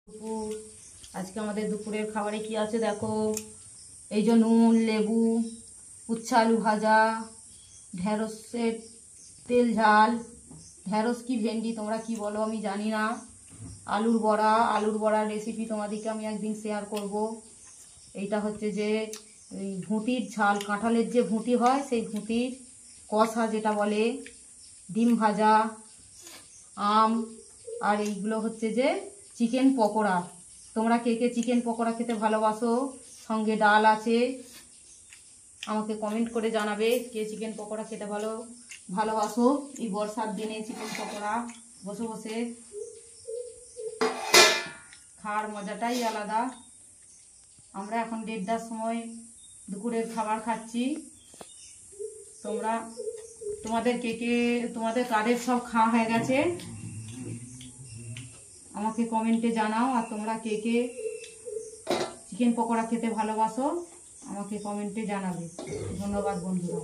দুপুর আজকে আমাদের দুপুরের খাবারে কি আছে দেখো। এই যে নুন, লেবু, উচ্ছে আলু ভাজা, ঢেঁড়সের তেল ঝাল, ঢেঁড়স কি ভেন্ডি তোমরা কি বলো আমি জানি না, আলুর বড়ার রেসিপি তোমাদেরকে আমি একদিন শেয়ার করব। এইটা হচ্ছে যে ভুঁটির ঝাল, কাঁঠালের যে ভুঁটি হয় সেই ভুঁটির কষা যেটা বলে, ডিম ভাজা, আম, আর এইগুলো হচ্ছে যে চিকেন পকোড়া। তোমরা কে কে চিকেন পকোড়া খেতে ভালোবাসো? সঙ্গে ডাল আছে, আমাকে কমেন্ট করে জানাবে কে চিকেন পকোড়া খেতে ভালোবাসো। এই বর্ষার দিনে চিকেন পকোড়া বসে বসে খাওয়ার মজাটাই আলাদা। আমরা এখন 1:30টার সময় দুপুরের খাবার খাচ্ছি। তোমাদের কাদের সব খাওয়া হয়ে গেছে আমাকে কমেন্টে জানাও। আর তোমরা কে কে চিকেন পকোড়া খেতে ভালোবাসো আমাকে কমেন্টে জানাবে। ধন্যবাদ বন্ধুরা।